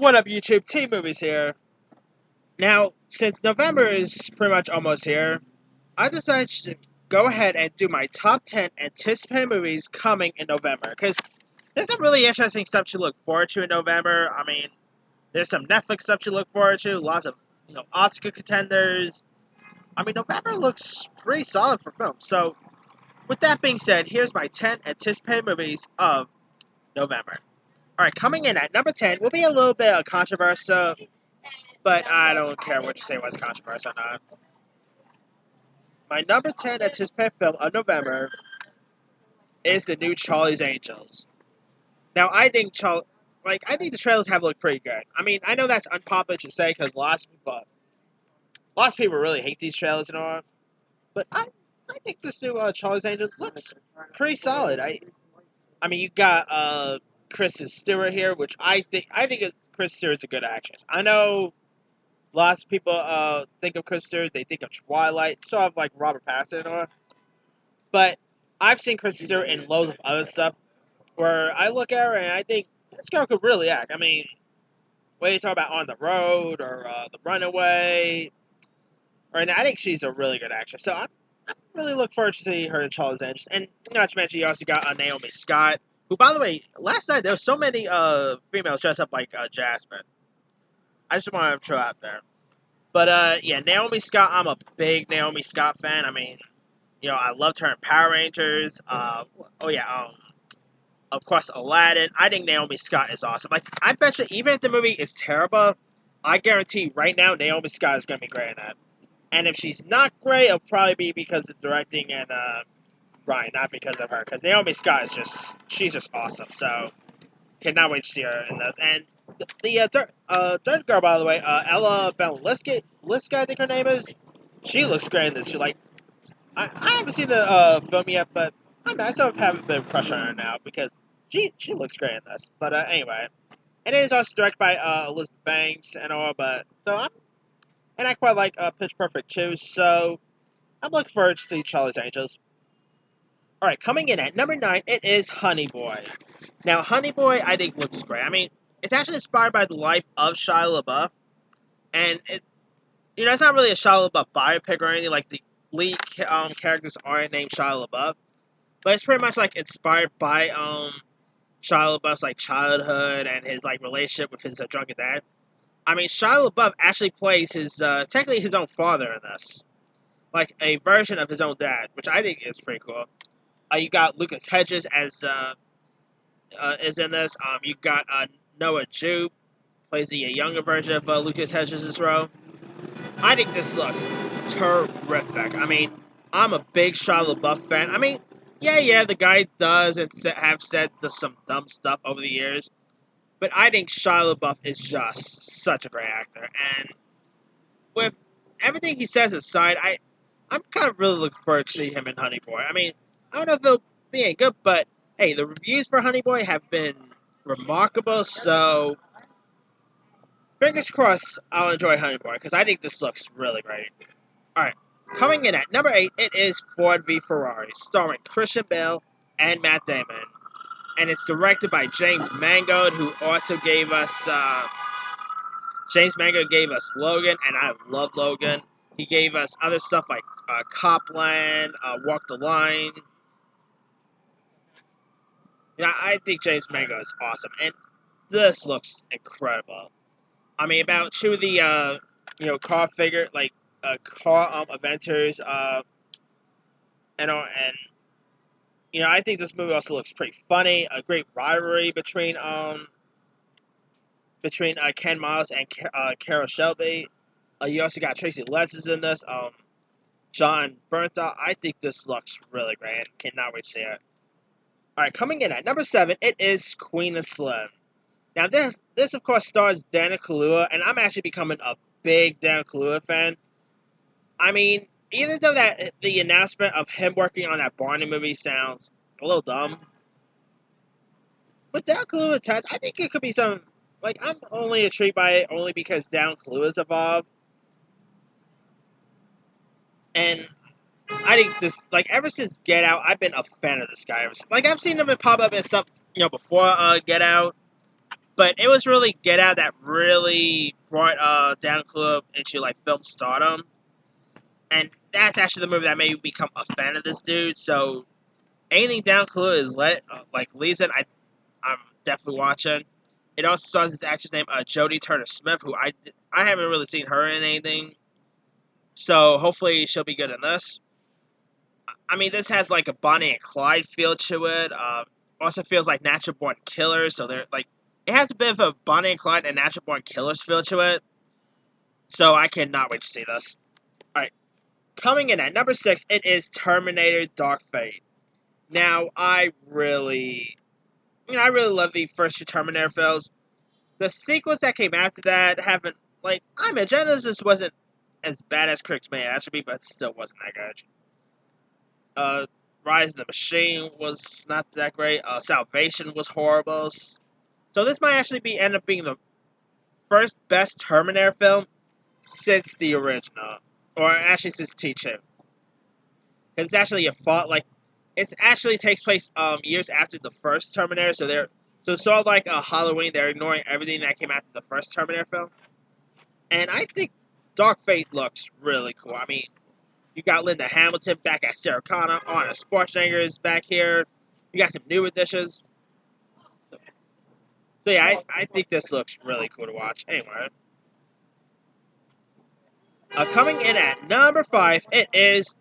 What up, YouTube? T-Movies here. Now, since November is pretty much almost here, I decided to go ahead and do my top 10 anticipated movies coming in November. Because there's some really interesting stuff to look forward to in November. I mean, there's some Netflix stuff to look forward to, lots of, Oscar contenders. I mean, November looks pretty solid for films. So, with that being said, here's my 10 anticipated movies of November. Alright, coming in at number 10 will be a little bit of controversial, but I don't care what you say was controversial or not. My number 10 anticipated film of November is the new Charlie's Angels. Now, I think the trailers have looked pretty good. I mean, I know that's unpopular to say because lots of people really hate these trailers and all, but I think this new Charlie's Angels looks pretty solid. I mean, you got Kristen Stewart here, which I think Kristen Stewart's a good actress. I know lots of people think of Kristen Stewart, they think of Twilight, sort of like Robert Pattinson or, but I've seen Kristen Stewart in loads of other stuff where I look at her and I think this girl could really act. I mean, when you talk about On the Road or The Runaway, I think she's a really good actress. So I'm really looking forward to seeing her in Charlie's Angels. And not to mention, you also got Naomi Scott, who, by the way, last night there were so many females dressed up like Jasmine. I just want to throw out there. But, yeah, Naomi Scott, I'm a big Naomi Scott fan. I mean, I loved her in Power Rangers. Of course, Aladdin. I think Naomi Scott is awesome. Like, I bet you, even if the movie is terrible, I guarantee right now Naomi Scott is going to be great in that. And if she's not great, it'll probably be because of directing and Ryan, not because of her. Because Naomi Scott she's just awesome. So, cannot wait to see her in this. And the third girl, by the way, Ella Balinska, I think her name is. She looks great in this. I haven't seen the film yet, but I sort of have a bit of a crush on her now because she looks great in this. But anyway, and it is also directed by Elizabeth Banks and all. And I quite like Pitch Perfect too. So I'm looking forward to see Charlie's Angels. All right, coming in at number 9, it is Honey Boy. Now, Honey Boy, I think looks great. I mean, it's actually inspired by the life of Shia LaBeouf, and it's not really a Shia LaBeouf biopic or anything. Like the lead characters aren't named Shia LaBeouf, but it's pretty much like inspired by Shia LaBeouf's like childhood and his like relationship with his drunken dad. I mean, Shia LaBeouf actually plays technically his own father in this, like a version of his own dad, which I think is pretty cool. You got Lucas Hedges as is in this. You got Noah Jupe plays the younger version of Lucas Hedges' role. I think this looks terrific. I mean, I'm a big Shia LaBeouf fan. I mean, yeah, the guy does have said some dumb stuff over the years, but I think Shia LaBeouf is just such a great actor. And with everything he says aside, I'm kind of really looking forward to seeing him in Honey Boy. I mean, I don't know if it'll be any good, but hey, the reviews for Honey Boy have been remarkable, so fingers crossed I'll enjoy Honey Boy, because I think this looks really great. Alright, coming in at number 8, it is Ford v Ferrari, starring Christian Bale and Matt Damon. And it's directed by James Mangold, who also gave us, Logan, and I love Logan. He gave us other stuff like Copland, Walk the Line. I think James Mangold is awesome, and this looks incredible. I mean, about two of the, car figure, like, car, inventors, and I think this movie also looks pretty funny. A great rivalry between Ken Miles and Carol Shelby. You also got Tracy Letts in this. John Bernthal. I think this looks really great. Cannot wait to see it. Alright, coming in at number 7, it is Queen and Slim. Now, this of course stars Daniel Kaluuya, and I'm actually becoming a big Daniel Kaluuya fan. I mean, even though the announcement of him working on that Barney movie sounds a little dumb, with Daniel Kaluuya attached, I think it could be some, like, I'm only intrigued by it only because Daniel Kaluuya's involved. And I think this, like, ever since Get Out, I've been a fan of this guy. Like, I've seen him pop up and stuff, before Get Out. But it was really Get Out that really brought Dan Club into like film stardom, and that's actually the movie that made me become a fan of this dude. So anything Dan Club is like leads in, I'm definitely watching. It also stars this actress named Jodie Turner Smith, who I haven't really seen her in anything. So hopefully she'll be good in this. I mean, this has like a Bonnie and Clyde feel to it. Also feels like Natural Born Killers. So they're like, it has a bit of a Bonnie and Clyde and Natural Born Killers feel to it. So I cannot wait to see this. All right, coming in at number 6, it is Terminator: Dark Fate. Now, I really love the first two Terminator films. The sequels that came after that haven't, like, I mean, Genesis wasn't as bad as critics may actually be, but still wasn't that good. Uh, Rise of the Machine was not that great. Salvation was horrible. So this might actually end up being the first best Terminator film since the original, or actually since T2. Because it's actually a fault. Like, it actually takes place years after the first Terminator. So it's sort of like a Halloween. They're ignoring everything that came after the first Terminator film. And I think Dark Fate looks really cool. I mean, you got Linda Hamilton back as Sarah Connor. Arnold Schwarzenegger is back here. You got some new additions. So yeah, I think this looks really cool to watch. Anyway. Coming in at number 5, it is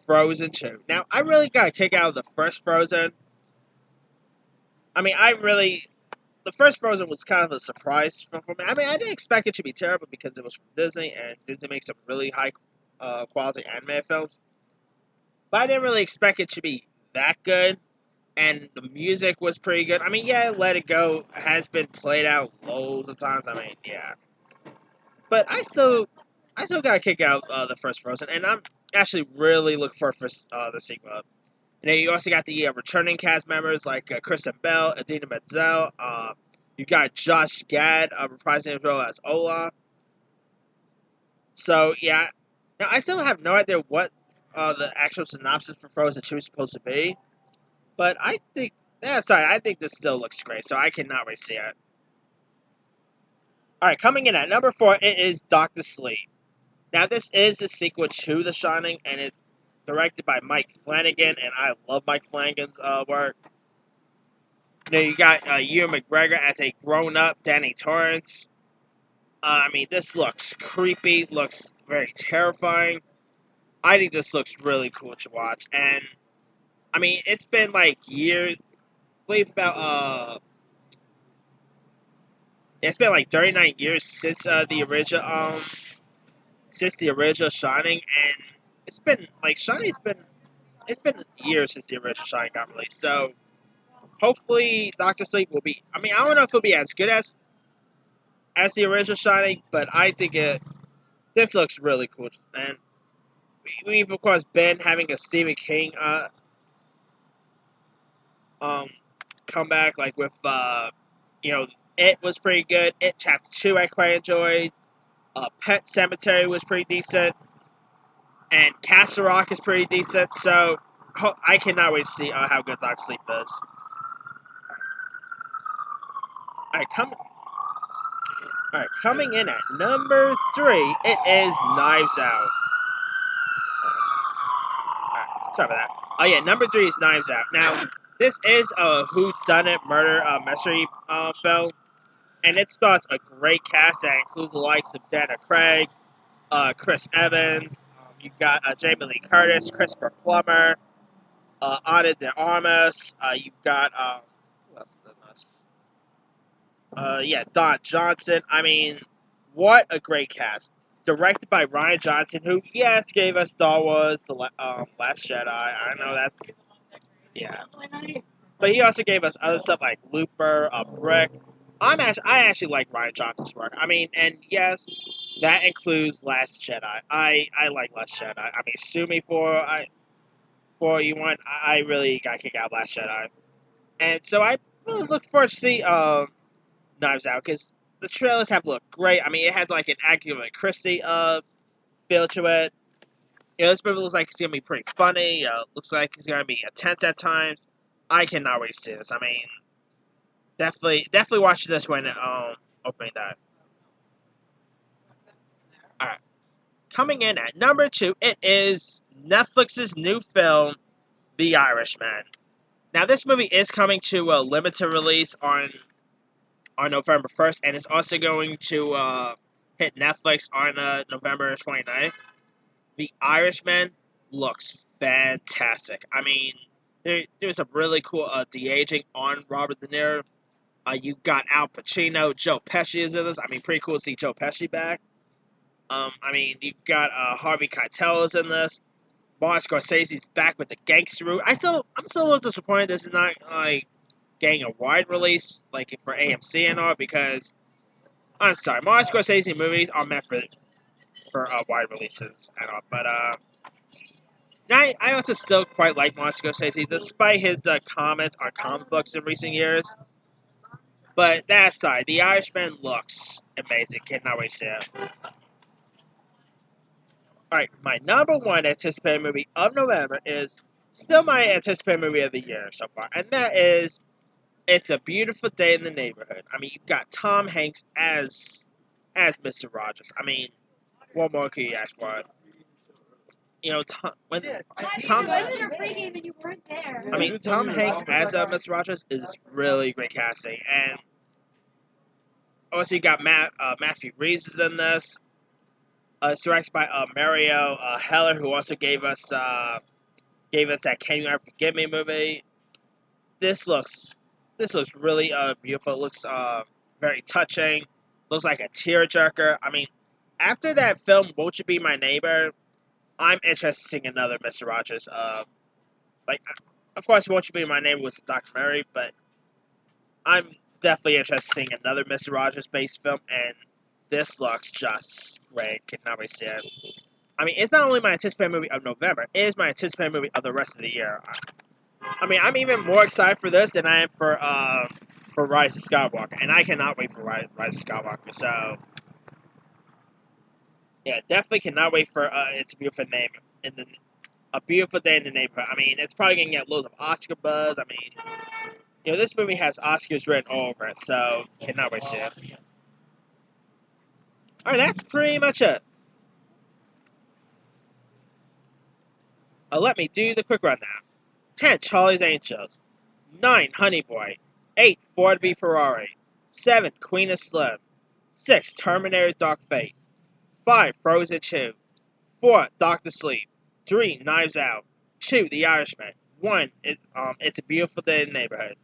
Frozen 2. Now, I really got a kick out of the first Frozen. I mean, the first Frozen was kind of a surprise for me. I mean, I didn't expect it to be terrible because it was from Disney, and Disney makes some really high quality anime films. But I didn't really expect it to be that good, and the music was pretty good. I mean, yeah, Let It Go has been played out loads of times. I mean, yeah. But I still got a kick out the first Frozen, and I'm actually really looking forward for the sequel. And then you also got the returning cast members like Kristen Bell, Adina Menzel. You got Josh Gad reprising his role as Olaf. So yeah, now I still have no idea what the actual synopsis for Frozen 2 is supposed to be, but I think I think this still looks great. So I cannot wait to see it. All right, coming in at number 4, it is Doctor Sleep. Now, this is the sequel to The Shining, and it's directed by Mike Flanagan, and I love Mike Flanagan's work. Now, you got Ewan McGregor as a grown-up Danny Torrance. I mean, this looks creepy, looks very terrifying. I think this looks really cool to watch, and I mean, it's been like years. I believe about it's been like 39 years since the original Shining, and it's been years since the original Shining got released. So hopefully Doctor Sleep will be. I mean, I don't know if it'll be as good as the original Shining, but I think this looks really cool. And we've of course been having a Stephen King comeback, like with you know, It was pretty good. It Chapter 2 I quite enjoyed. Pet Cemetery was pretty decent. And Castle Rock is pretty decent, so I cannot wait to see how good Doctor Sleep is. Coming in at number 3, it is Knives Out. Sorry about that. Oh yeah, number 3 is Knives Out. Now, this is a whodunit murder mystery film, and it stars a great cast that includes the likes of Dana Craig, Chris Evans. You've got Jamie Lee Curtis, Christopher Plummer, Ana de Armas. You've got who else is in this? Don Johnson. I mean, what a great cast. Directed by Ryan Johnson, who, yes, gave us Star Wars, The Last Jedi. I know that's, yeah. But he also gave us other stuff like Looper, Brick. I actually like Ryan Johnson's work. I mean, and yes, that includes Last Jedi. I like Last Jedi. I mean, sue me for you want. I really got kicked out of Last Jedi. And so I really look forward to see Knives Out, because the trailers have looked great. I mean, it has like an Agatha Christie feel to it. You know, this movie looks like it's gonna be pretty funny. Looks like it's gonna be intense at times. I cannot wait to see this. I mean, definitely watch this when opening that. All right, coming in at number 2, it is Netflix's new film, The Irishman. Now, this movie is coming to a limited release on November 1st, and it's also going to hit Netflix on November 29th. The Irishman looks fantastic. I mean, there's a really cool de-aging on Robert De Niro. You got Al Pacino, Joe Pesci is in this. I mean, pretty cool to see Joe Pesci back. I mean, you've got Harvey Keitel is in this. Martin Scorsese's back with the gangster route. I'm still a little disappointed this is not like getting a wide release like for AMC and all, because I'm sorry, Martin Scorsese movies are meant for wide releases and all. But I also still quite like Martin Scorsese, despite his comments on comic books in recent years. But that aside, The Irishman looks amazing. Cannot wait to see it. Alright, my number 1 anticipated movie of November is still my anticipated movie of the year so far, and that is It's a Beautiful Day in the Neighborhood. I mean, you've got Tom Hanks as Mr. Rogers. I mean, what more could you ask for? You know, Tom Hanks as Mr. Rogers is really great casting, and also you got Matthew Reeves is in this. It's directed by Mario Heller, who also gave us that Can You Ever Forgive Me movie. This looks really beautiful. It looks very touching. Looks like a tearjerker. I mean, after that film, Won't You Be My Neighbor, I'm interested in seeing another Mr. Rogers. Of course, Won't You Be My Neighbor was a documentary, but I'm definitely interested in seeing another Mr. Rogers based film, and this looks just great. Cannot wait to see it. I mean, it's not only my anticipated movie of November, it is my anticipated movie of the rest of the year. I mean, I'm even more excited for this than I am for Rise of Skywalker, and I cannot wait for Rise of Skywalker. So, yeah, definitely cannot wait for It's a Beautiful A Beautiful Day in the Neighborhood. I mean, it's probably gonna get loads of Oscar buzz. I mean, this movie has Oscars written all over it, so cannot wait to see it. Alright, that's pretty much it. Let me do the quick rundown. 10, Charlie's Angels. 9, Honey Boy. 8, Ford v Ferrari. 7, Queen of Slim. 6, Terminator Dark Fate. 5, Frozen 2. 4, Doctor Sleep. 3, Knives Out. 2, The Irishman. 1, It's a Beautiful Day in the Neighborhood.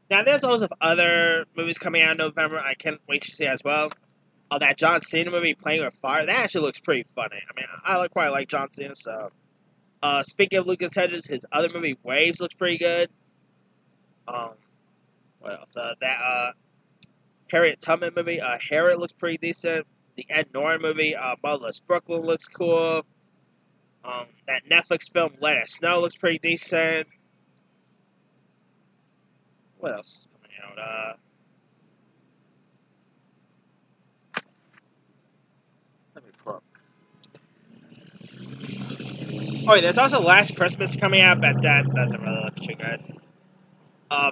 Now, there's loads of other movies coming out in November I can't wait to see as well. That John Cena movie, Playing with Fire, that actually looks pretty funny. I mean, I quite like John Cena, so... speaking of Lucas Hedges, his other movie, Waves, looks pretty good. What else? Harriet Tubman movie, Harriet looks pretty decent. The Ed Norton movie, Motherless Brooklyn looks cool. That Netflix film, Let It Snow, looks pretty decent. What else is coming out? Let me pull up. Oh, yeah, there's also Last Christmas coming out, but that doesn't really look too good.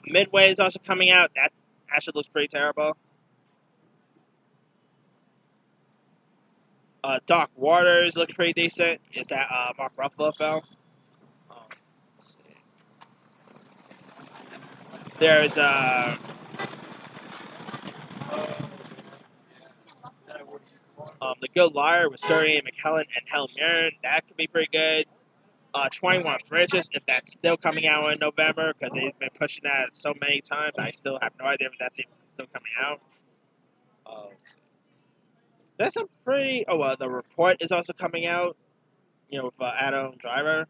Midway is also coming out. That actually looks pretty terrible. Dark Waters looks pretty decent. Is that Mark Ruffalo film? Let's see. There's The Good Liar with Sarah Ian McKellen and Helen Mirren. That could be pretty good. 21 Bridges, if that's still coming out in November, because they've been pushing that so many times. I still have no idea if that's even still coming out. Let's see. There's some pretty... The Report is also coming out, with Adam Driver.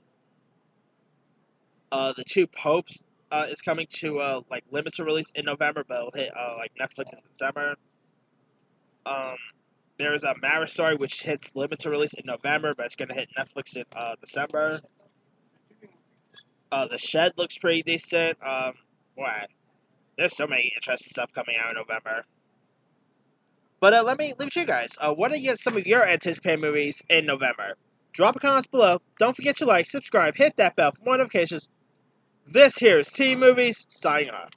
The Two Popes is coming to, limited release in November, but it'll hit, Netflix in December. There's a Marriage Story, which hits limited release in November, but it's going to hit Netflix in December. The Shed looks pretty decent. There's so many interesting stuff coming out in November. But let me leave it to you guys. What are some of your anticipated movies in November? Drop a comment below. Don't forget to like, subscribe, hit that bell for more notifications. This here is T Movies, signing off.